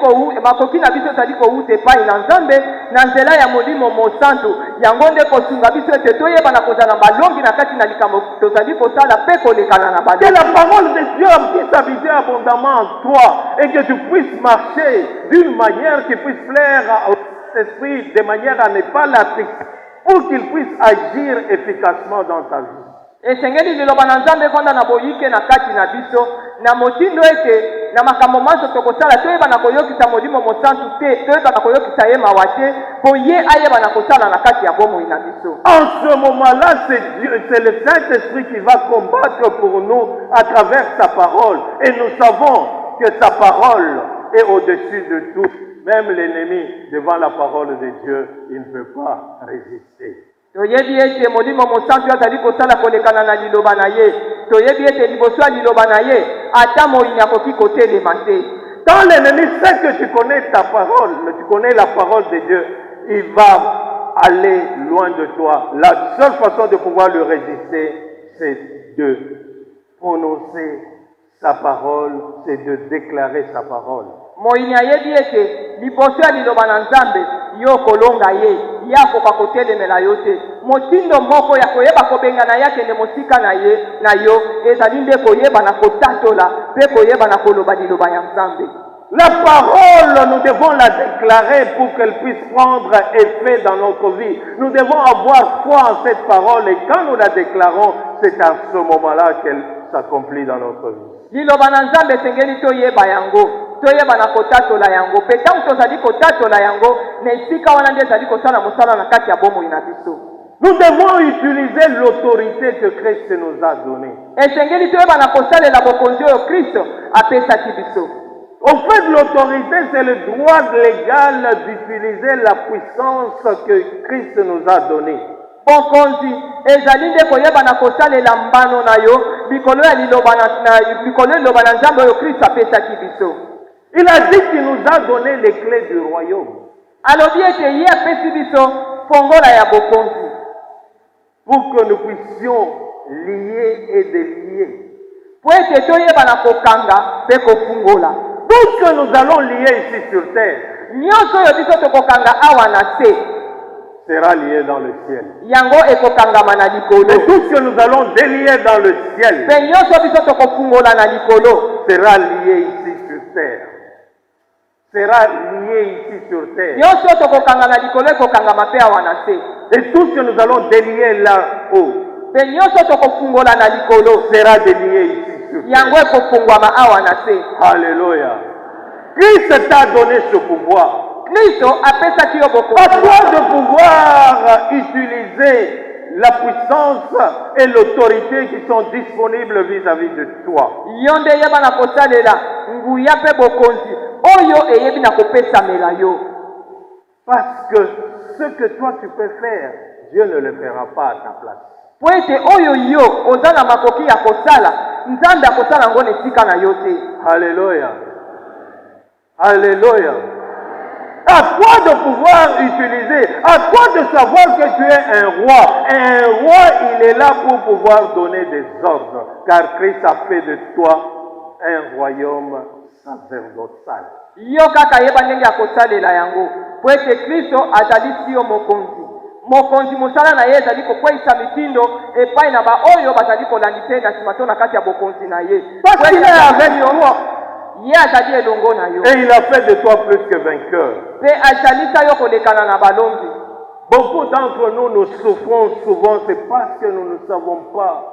kowuta epai na Nzambe na nzela ya Molimo Mosantu yango nde kosunga biso ete toyeba na kozala balongi na kati na likambo tozali kosala mpe kolekana na balongi. Que la parole de Dieu puisse habiter abondamment en toi et que tu puisses marcher d'une manière qui puisse plaire au Saint-Esprit de manière à ne pas l'affecter pour qu'il puisse agir efficacement dans ta vie. Esengeli liloba na Nzambe konda na boyike na kati na biso na motindo ete na makambo maso tokosala toyeba na koyokisa Molimo Mosantu te toyeba na koyokisa ye mawa te po ye ayeba na kosala na kati ya bomoi na biso. En ce moment-là, c'est le Saint-Esprit qui va combattre pour nous à travers sa parole. Et nous savons que sa parole est au-dessus de tout. Même l'ennemi, devant la parole de Dieu, il ne peut pas résister. Toyebi ete Molimo Mosantu azali kosala kolekana na liloba na ye. Toyebi ete liboso ya liloba na ye ata moyini akoki kotelema te. Quand l'ennemi sait que tu connais ta parole, mais tu connais la parole de Dieu, il va aller loin de toi. La seule façon de pouvoir le résister, c'est de prononcer sa parole, c'est de déclarer sa parole. Moyini ayebi ete liboso ya liloba na Nzambe yo kolonga ye yako kwa kotelemela yo te. Motindo moko ya koyeba kobengana yake nde mosika na yo ezali nde koyeba na kotatola pe koyeba na koloba liloba ya Nzambe. La parole, nous devons la déclarer pour qu'elle puisse prendre effet dans notre vie. Nous devons avoir foi en cette parole et quand nous la déclarons, c'est à ce moment-là qu'elle s'accomplit dans notre vie. Liloba na Nzambe esengeli toyeba yango toyeba na kotatola yango mpe ntango tozali kotatola yango na esika wana nde ezali kosala mosala na kati ya bomoi na biso. Nous devons utiliser l'autorité que Christ nous a donnée. esengeli toyeba na kosalela bokonzi oyo kristo apesaki biso. En fait, l'autorité, c'est le droit légal d'utiliser la puissance que Christ nous a donnée. bokonzi ezali nde koyeba na kosalela mbano na yo likolo ya liloba na nzambe oyo kristo apesaki biso. Il a dit qu'il nous a donné les clés du royaume alobi ete ye apesi biso fongola ya bokonzi pour que nous puissions lier et délier. po ete toyeba na kokanga mpe kofungola. Tout ce que nous allons lier ici sur terre nyonso oyo biso tokokanga awa na se sera lié dans le ciel. yango ekokangama na Et likolo tout ce que nous allons délier dans le ciel mpe nyonso biso tokofungola na likolo sera lié ici sur terre. Sera lié ici sur terre. nyonso tokokanga na likolo ekokangama mpe awa na se Et tout ce que nous allons délier là-haut mpe nyonso tokofungola na likolo sera délié ici sur yango terre. ekofungwama awa na se. Alléluia. Christ t'a donné ce pouvoir. kristo apesaki yo À bokonzi toi de pouvoir utiliser la puissance et l'autorité qui sont disponibles vis-à-vis de toi. yo nde yeba na kosalela nguya mpe bokonzi oyo eyebi na kopesamela yo. Parce que ce que toi tu peux faire, Dieu ne le fera pas à ta place. po ete oyo yo oza na makoki ya kosala nzambe akosala yango na esika na yo te. Alléluia. Alléluia. À toi de pouvoir utiliser, à toi de savoir que tu es un roi. Un roi, il est là pour pouvoir donner des ordres, car Christ a fait de toi un royaume sacerdotal. yo kaka yeba ndenge ya kosalela yango po ete kristo azalisi yo mokonzi mosala na ye ezali kokweyisa mitindo epai na baoyo bazali kolandi te na nsima to na kati ya bokonzi na ye. Parce qu'il est avec toi. ye azali elongo na yo Et il a fait de toi plus que vainqueur. mpe azalisa yo kolekana na balongi. Beaucoup d'entre nous, nous souffrons souvent, c'est parce que nous ne savons pas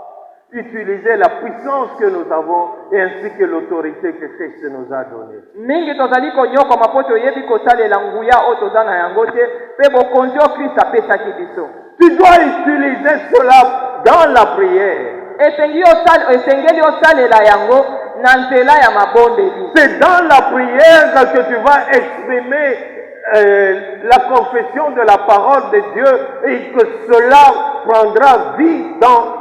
utiliser la puissance que nous avons et ainsi que l'autorité que Christ nous a donnée. mingi tozali konyokoma mpo toyebi kosalela nguya oyo toza na yango te mpe bokonzi oyo kristo apesaki biso. Tu dois utiliser cela dans la prière. esengeli osalela yango na nzela ya mabondeli. C'est dans la prière que tu vas exprimer la confession de la parole de Dieu et que cela prendra vie dans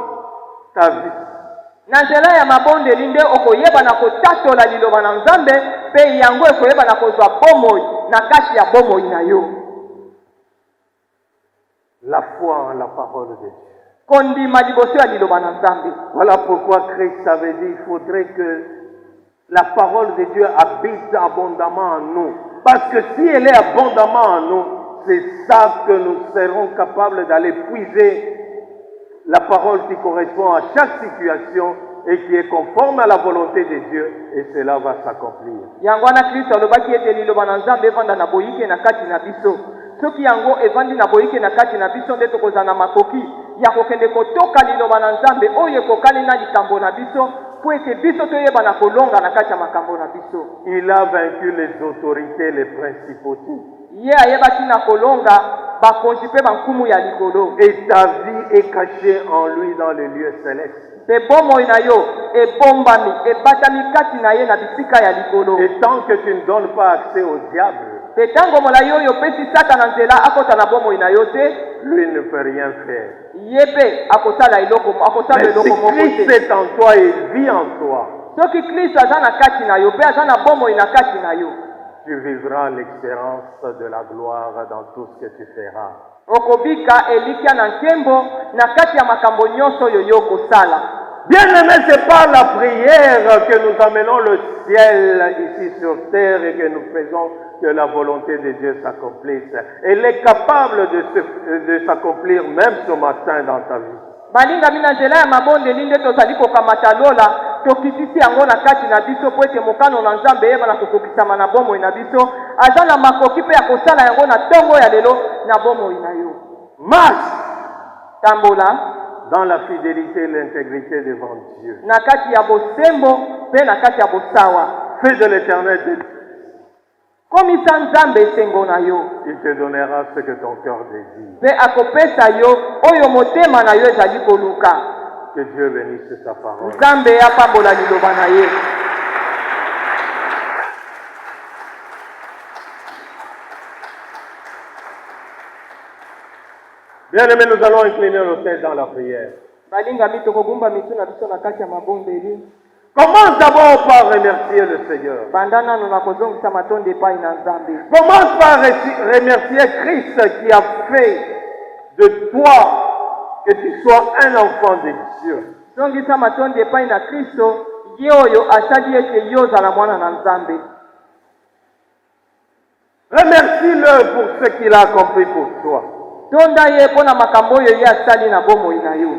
ta vie. na nzela ya mabondeli nde okoyeba na kotatola liloba na nzambe mpe yango ekoyeba na kozwa bomoi na kati ya bomoi na yo. La foi en la parole de Dieu. kondima liboso ya liloba na nzambe. Voilà pourquoi Christ avait dit il faudrait que la parole de Dieu habite abondamment en nous. Parce que si elle est abondamment en nous, c'est ça que nous serons capables d'aller puiser la parole qui correspond à chaque situation et qui est conforme à la volonté de Dieu, et cela va s'accomplir. yango wana kristo alobaki ete liloba na nzambe evanda na boyike na kati na biso. soki yango evandi na boyike na kati na biso nde tokozala na makoki ya kokende kotoka liloba na nzambe oyo ekokani na likambo na biso po ete biso toyeba na kolonga na kati ya makambo na biso. Il a vaincu les autorités, les principautés. ye ayebaki na kolonga bakonzi mpe bankumu ya likolo. Et ta vie est cachée en lui dans les lieux célestes. mpe bomoi na yo ebombami ebatami kati na ye na bisika ya likolo. Et tant que tu ne donnes pas accès au diable, mpe ntango molai oyo opesi satana nzela akota na bomoi na yo te, lui ne peut rien faire. ye mpe akosala eloko Mais moko si Christ te. est en toi et vit en toi, soki kristo aza na kati na yo mpe aza na bomoi na kati na yo, tu vivras l'expérience de la gloire dans tout ce que tu feras. okobika elikya na nkembo na kati ya makambo nyonso oyo yo okosala. Bien-aimé, c'est par la prière que nous amenons le ciel ici sur terre et que nous faisons que la volonté de Dieu s'accomplisse. Elle est capable de s'accomplir même ce matin dans ta vie. balingami na nzela ya mabondeli nde tozali kokamata lola tokitisi yango na kati na biso po ete mokano na nzambe eyeba na kokokisama na bomoi na biso aza na makoki mpe ya kosala yango na ntongo ya lelo na bomoi na yo. Marche tambola dans la fidélité et l'intégrité devant Dieu. na kati ya bosembo mpe na kati ya bosawa. Fais de l'Éternel komisa nzambe esengo na yo Il te donnera ce que ton cœur désire. mpe akopesa yo oyo motema na yo ezali koluka. Que Dieu bénisse sa parole. Nzambe apambola liloba na ye. Bien-aimés, nous allons incliner nos têtes dans la prière. balingami tokogumba mitu na biso na kati ya mabondeli. Commence d'abord par remercier le Seigneur. Banda nano na kozongisa matondo epai na nzambe. Commence par remercier Christ qui a fait de toi que tu sois un enfant de Dieu. Zongisa matondo epai na Kristo ye oyo asali ete yo ozala mwana na nzambe. Remercie-le pour ce qu'il a accompli pour toi. Tonda ye mpo na makambo oyo ye asali na bomoi na yo.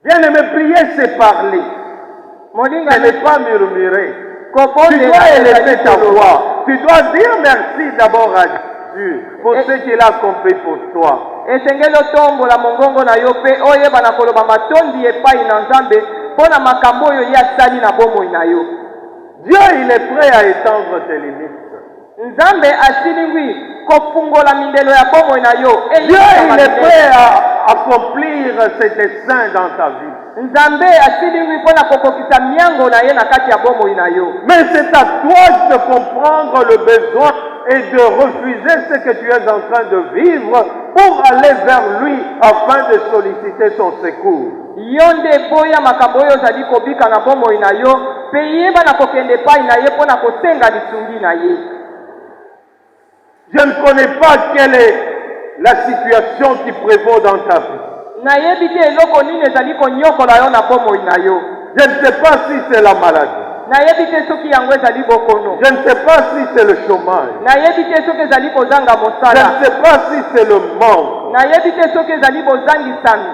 Bien-aimé, prier, c'est parler. Ce n'est pas murmurer. Tu dois élever ta voix. Tu dois dire merci d'abord à Dieu pour ce qu'il a accompli pour toi. Esengeli otombola mongongo na yo mpe oyeba na koloba matondi epai na nzambe mpo na makambo oyo ye asali na bomoi na yo. Dieu, il est prêt à étendre tes limites. Nzambe asilingwi kofungola mindelo ya bomoi na yo. Dieu, il est prêt à accomplir ses desseins dans ta vie. Nzambe asilingwi mpo na kokokisa miango na ye na kati ya bomoi na yo. Mais c'est à toi de comprendre le besoin et de refuser ce que tu es en train de vivre pour aller vers lui afin de solliciter son secours. Yo nde boya makambo oyo ozali kobika na bomoi na yo mpe yeba na kokende epai na ye mpo na kosenga lisungi na ye. Je ne connais pas quelle est la situation qui prévaut dans ta vie. Nayebi te eloko nini ezali konyokola yo na bomoi na yo. Je ne sais pas si c'est la maladie. Nayebi te soki yango ezali bokono. Je ne sais pas si c'est le chômage. Nayebi te soki ezali kozanga Je mosala. ne sais pas si c'est le manque. Nayebi te soki ezali bozangisami.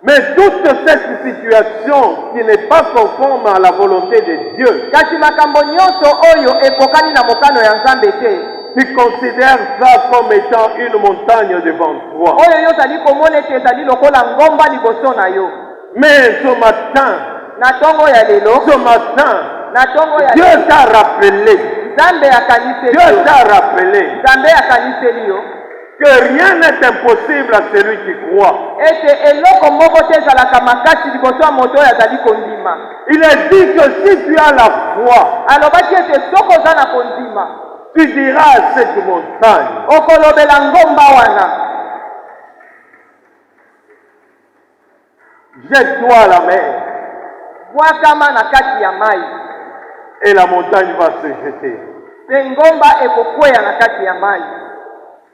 Mais toute cette situation qui n'est pas conforme à la volonté de Dieu, Kasi makambo nyonso oyo epokani na mokano ya Nzambe te. tu considères ça comme étant une montagne devant toi. Oyo yo ozali komona ete ezali lokola ngomba liboso na yo. Mais ce matin, Na ntongo ya lelo, ce matin, na ntongo ya Dieu lelo, t'a rappelé, Nzambe akaniseli Dieu yo. t'a rappelé Nzambe akaniseli yo. que rien n'est impossible à celui qui croit. Ete eloko moko te ezalaka makasi liboso ya moto oyo azali kondima. Il est dit que si tu as la foi, Alobaki ete soki oza na kondima, tu diras à cette montagne, okolobela ngomba wana, jette-toi à la mer, bwakama na kati ya mai, et la montagne va se jeter. mpe ngomba ekokweya na kati ya mai.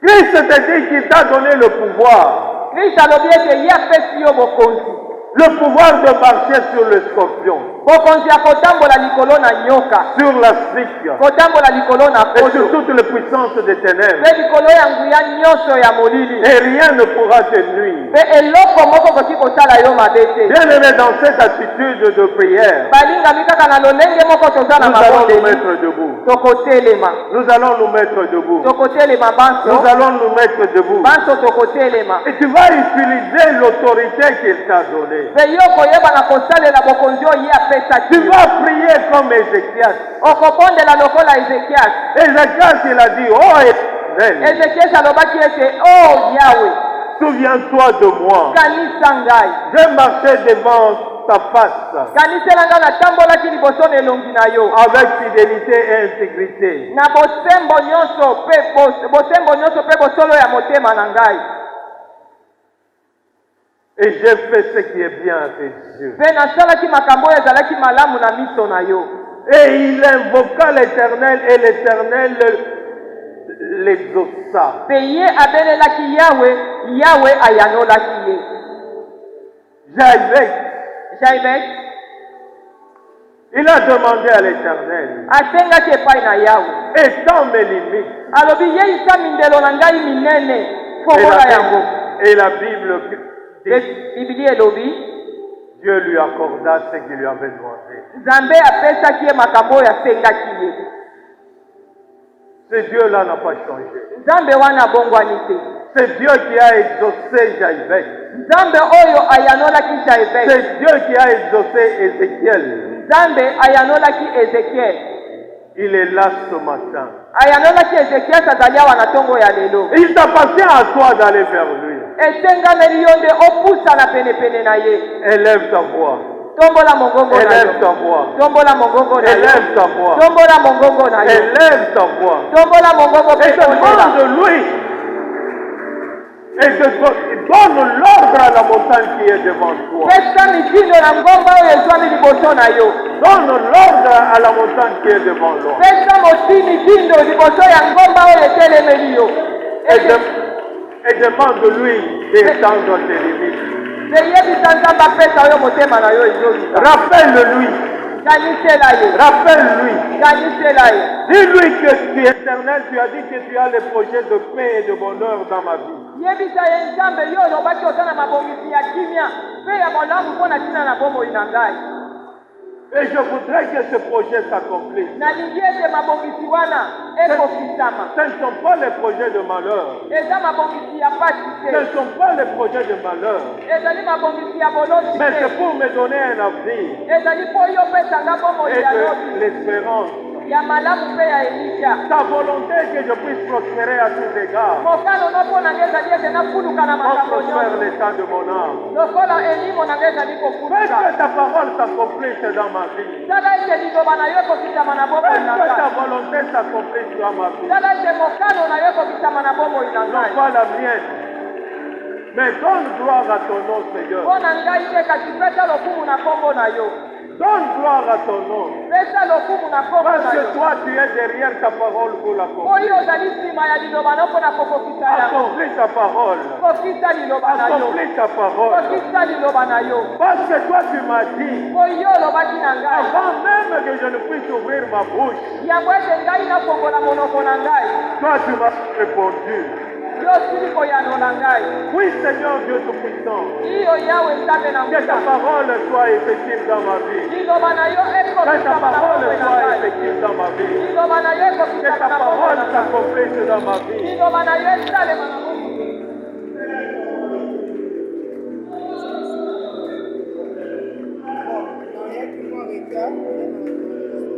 Christ te dit qu'il t'a donné le pouvoir. Kristo alobi ete ye apesi yo bokonzi. Le pouvoir de marcher sur le scorpion, Bokonzi ya kotambola likolo na nyoka, sur la stick, kotambola likolo na et sur koto, toutes les puissances des ténèbres. mpe likolo ya nguya nyonso ya molili. Et rien ne pourra te nuire. Mpe eloko moko koki kosala yo mabe te. Bien-aimé, dans cette attitude de prière, Balingami kaka na lolenge moko toza na nous allons nous mabondeli. mettre debout. Tokotelema. Nous allons nous mettre debout. Tokotelema Nous banso. allons nous mettre debout. Banso tokotelema. Et tu vas utiliser l'autorité qu'il t'a donnée. Mpe yo koyeba na kosalela bokonzi oyo ye apesaki Tu yo. vas prier comme Ézéchias. Okobondela lokola Ezekias. Ézéchias, il a dit, oh Éternel, Ezekias alobaki ete o Yawe, souviens-toi de moi. kanisa ngai. J'ai marché devant ta face Kanisela ngai natambolaki liboso na elongi na yo. avec fidélité et intégrité. Na bosembo nyonso mpe bosolo ya motema na ngai. Et j'ai fait ce qui est bien à tes yeux. Mpe nasalaki makambo oyo ezalaki malamu na miso na yo. Et il invoqua l'Éternel et l'Éternel l'exauça. Mpe ye abelelaki Yawe, Yawe ayanolaki ye. Jaibek Il a demandé à l'Éternel, asengaki epai na Yawe. étends mes limites. Alobi yeisa mindelo na ngai minene, fongola yango. Et la Bible dit, Bibili elobi, Dieu lui accorda ce qu'il lui avait demandé. Nzambe apesaki ye makambo oyo asengaki ye. Ce Dieu-là n'a pas changé. nzambe wana abongwani te. C'est Dieu qui a exaucé Jaïbek. nzambe oyo ayanolaki jaebek. C'est Dieu qui a exaucé Ézéchiel. nzambe ayanolaki ezekiel. Il est là ce matin. ayanolaki ezekiel azali awa na ntongo ya lelo. Il t'appartient à toi d'aller vers lui. esengameli yo nde opusana penepene na ye. Élève ta voix. tombola mongongo na Élève yo. ta voix. tombola mongongo na yo. Élève ta voix. tombola mongongo na yo. Élève ta voix. tombola mongongo Et pe tolela. demande-lui. Et donne l'ordre à la montagne qui est devant toi. pesa mitindo na ngomba oyo ezwami liboso na yo. Donne l'ordre à la montagne qui est devant toi. pesa mitindo liboso ya ngomba oyo etelemeli yo. Et demande-lui d'étendre tes limites. eyebisa nzambe apesa oyo motema na yo ezobisa. Rappelle-lui. kanisela ye. Rappelle-lui. kanisela ye. Dis-lui que tu es éternel, tu as dit que tu as les projets de paix et de bonheur dans ma vie. yebisa ye nzambe yo olobaki oza na mabongisi ya kimia mpe ya molamu mpo na ntina na bomoi na ngai. Et je voudrais que ce projet s'accomplisse. nalingi ete mabongisi wana ekokisama. Ce ne sont pas les projets de malheur. eza mabongisi ya pasi Ce te. ne sont pas les projets de malheur. ezali mabongisi ya bolosi Mais c'est te. pour me donner un avenir ezali mpo yo opesanga bomoi et ya de lobi l'espérance. ya malamu mpe ya elikya. Ta volonté est que je puisse prospérer à tous égards. mokano no mpo na ngai ezali ete nafuluka na Quand makambo prospère nyonso. l'état de mon âme. lokola elimo na ngai ezali Fais kofuluka. que ta parole s'accomplisse dans ma vie. tala ete liloba na yo ekokitama na bomoi Fais na que ta ngai. volonté s'accomplisse dans ma vie. tala ete mokano na yo ekokitama na bomoi na Non ngai. pas la mienne. Mais donne gloire à ton nom, Seigneur. mpo na ngai te kasi pesa lokumu na nkombo na yo. Donne gloire à ton nom. pesa lokumu na nkombo Parce na que yo. toi, tu es derrière ta parole pour l'accomplir. oyo ozali nsima ya liloba na mpo na kokokisa yango. Accomplis ta parole. kokisa liloba na yo. Accomplis ta parole. kokisa liloba na yo. Parce que toi, tu m'as dit, mpo yo olobaki na ngai. avant même que je ne puisse ouvrir ma bouche, yango ete ngai nafongola monoko na ngai. toi, tu m'as répondu. yo osili koyanola ngai. Oui, Seigneur Dieu Tout-Puissant, iyo yawe nzambe na que ta nguya. parole soit effective dans ma vie. liloba na yo Que ta ekokisama na parole bomoi na soit ngai. effective dans ma vie. liloba na yo Que ekokisama ta na bomoi parole na ngai. s'accomplisse dans ma vie. liloba na yo esalema na bomoi. Dans 1 Reka